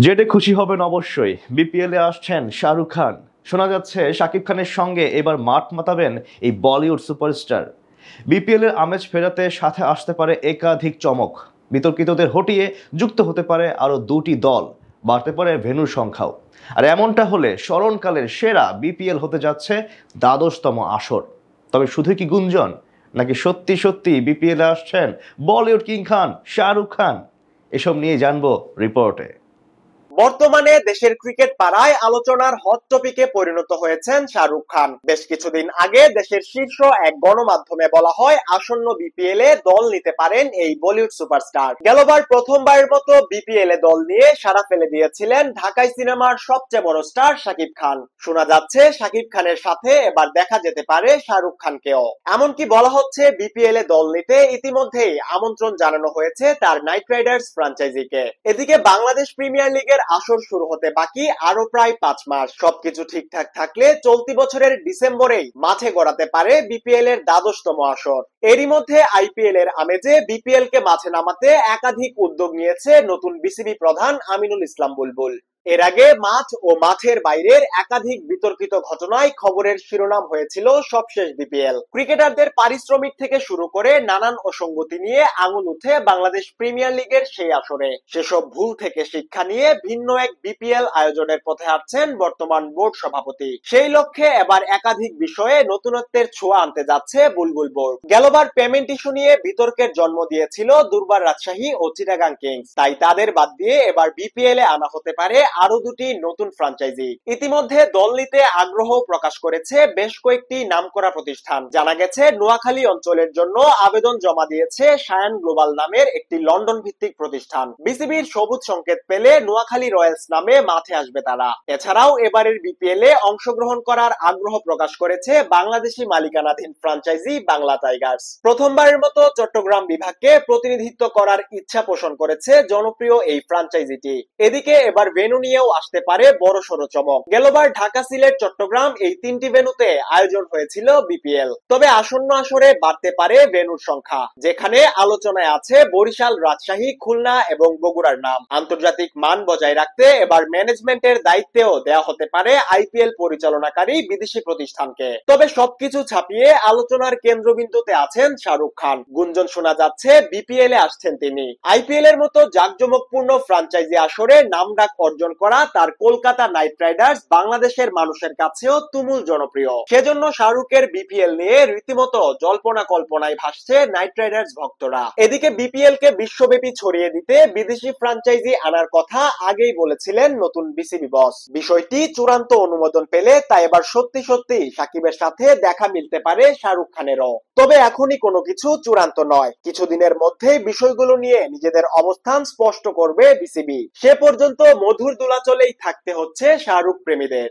জেডে খুশি হবেন অবশ্যই, বিপিএল এ আসছেন শাহরুখ খান। শোনা যাচ্ছে শাকিব খানের সঙ্গে এবার মাঠ মাতাবেন এই বলিউড সুপারস্টার। বিপিএল এর আমেজ ফেরাতে সাথে আসতে পারে একাধিক চমক, বিতর্কিতদের হটিয়ে যুক্ত হতে পারে আরও দুটি দল, বাড়তে পারে ভেন্যুর সংখ্যাও। আর এমনটা হলে স্মরণকালের সেরা বিপিএল হতে যাচ্ছে দ্বাদশতম আসর। তবে শুধু কি গুঞ্জন, নাকি সত্যি সত্যি বিপিএল এ আসছেন বলিউড কিং খান শাহরুখ খান? এসব নিয়ে জানবো রিপোর্টে। বর্তমানে দেশের ক্রিকেট পাড়ায় আলোচনার হট টপিকে পরিণত হয়েছেন শাহরুখ খান। বেশ কিছুদিন আগে দেশের শীর্ষ এক গণমাধ্যমে বলা হয় আসন্ন বিপিএল এ দল নিতে পারেন এই বলিউড সুপারস্টার। গেলবার প্রথমবারের মতো বিপিএল এ দল নিয়ে সাড়া ফেলে দিয়েছিলেন ঢাকাই সিনেমার সবচেয়ে বড় স্টার শাকিব খান। শোনা যাচ্ছে শাকিব খানের সাথে এবার দেখা যেতে পারে শাহরুখ খানকেও। এমনকি বলা হচ্ছে বিপিএল এ দল নিতে ইতিমধ্যেই আমন্ত্রণ জানানো হয়েছে তার নাইট রাইডার্স ফ্র্যাঞ্চাইজিকে। এদিকে বাংলাদেশ প্রিমিয়ার লিগের আসর শুরু হতে বাকি আরো প্রায় 5 মাস। সবকিছু ঠিকঠাক থাকলে চলতি বছরের ডিসেম্বরেই মাঠে গড়াতে পারে বিপিএল এর দ্বাদশতম আসর। এরই মধ্যে আইপিএল এর আমেজে বিপিএল কে মাঠে নামাতে একাধিক উদ্যোগ নিয়েছে নতুন বিসিবি প্রধান আমিনুল ইসলাম বুলবুল। এর আগে মাঠ ও মাঠের বাইরের একাধিক বিতর্কিত ঘটনায় খবরের শিরোনাম হয়েছিল সবশেষ বিপিএল। ক্রিকেটারদের পারিশ্রমিক থেকে শুরু করে নানান অসঙ্গতি নিয়ে আঙুল উঠে বাংলাদেশ প্রিমিয়ার লিগের সেই আসরে। সেসব ভুল থেকে শিক্ষা নিয়ে ভিন্ন এক বিপিএল আয়োজনের পথে হাঁটছেন বর্তমান বোর্ড সভাপতি। সেই লক্ষ্যে এবার একাধিক বিষয়ে নতুনত্বের ছোঁয়া আনতে যাচ্ছে বুলবুল বোর্ড। গেলবার পেমেন্ট ইস্যু নিয়ে বিতর্কের জন্ম দিয়েছিল দুর্বার রাজশাহী ও চিটাগাং কিংস, তাই তাদের বাদ দিয়ে এবার বিপিএল এ আনা হতে পারে আরো দুটি নতুন ফ্র্যাঞ্চাইজি। ইতিমধ্যে দল নিতে আগ্রহ প্রকাশ করেছে বেশ কয়েকটি নামকরা প্রতিষ্ঠান। জানা গেছে নোয়াখালী অঞ্চলের জন্য আবেদন জমা দিয়েছে সায়ান গ্লোবাল নামের একটি লন্ডন ভিত্তিক প্রতিষ্ঠান। বিসিবির সবুজ সংকেত পেলে নোয়াখালী রয়্যালস নামে মাঠে আসবে তারা। এছাড়াও এবারের বিপিএল এ অংশগ্রহণ করার আগ্রহ প্রকাশ করেছে বাংলাদেশি মালিকানাধীন ফ্র্যাঞ্চাইজি বাংলা টাইগার্স। প্রথমবারের মতো চট্টগ্রাম বিভাগকে প্রতিনিধিত্ব করার ইচ্ছা পোষণ করেছে জনপ্রিয় এই ফ্র্যাঞ্চাইজিটি। এদিকে এবার ভেন্যু নিয়েও আসতে পারে বড়সড় চমক। গেলবার ঢাকা, সিলেট, চট্টগ্রাম এই তিনটি ভেন্যুতে আয়োজন হয়েছিল বিপিএল। তবে আসন্ন আসরে বাড়তে পারে ভেন্যুর সংখ্যা, যেখানে আলোচনায় আছে বরিশাল, রাজশাহী, খুলনা এবং বগুড়ার নাম। আন্তর্জাতিক মান বজায় রাখতে এবার ম্যানেজমেন্টের দায়িত্বেও দেওয়া হতে পারে আইপিএল পরিচালনাকারী বিদেশি প্রতিষ্ঠানকে। তবে সবকিছু ছাপিয়ে আলোচনার কেন্দ্রবিন্দুতে আছেন শাহরুখ খান। গুঞ্জন শোনা যাচ্ছে বিপিএল এ আসছেন তিনি। আইপিএল এর মতো জাঁকজমকপূর্ণ ফ্র্যাঞ্চাইজি আসরে নামডাক অর্জন করা তার কলকাতা নাইট রাইডার্স বাংলাদেশের মানুষের কাছেও তুমুল জনপ্রিয়। সেজন্য শাহরুখের বিপিএল নিয়ে রীতিমতো জল্পনা কল্পনায় ভাসছে নাইট রাইডার্স ভক্তরা। এদিকে বিপিএল কে বিশ্বব্যাপী ছড়িয়ে দিতে বিদেশি ফ্র্যাঞ্চাইজি আনার কথা আগেই বলেছিলেন নতুন বিসিবি বস। বিষয়টি চূড়ান্ত অনুমোদন পেলে তা এবার সত্যি সত্যি সাকিবের সাথে দেখা মিলতে পারে শাহরুখ খানেরও। তবে এখনই কোনো কিছু চূড়ান্ত নয়, কিছুদিনের মধ্যেই বিষয়গুলো নিয়ে নিজেদের অবস্থান স্পষ্ট করবে বিসিবি। সে পর্যন্ত মধুর দোলাচলেই থাকতে হচ্ছে শাহরুখ প্রেমীদের।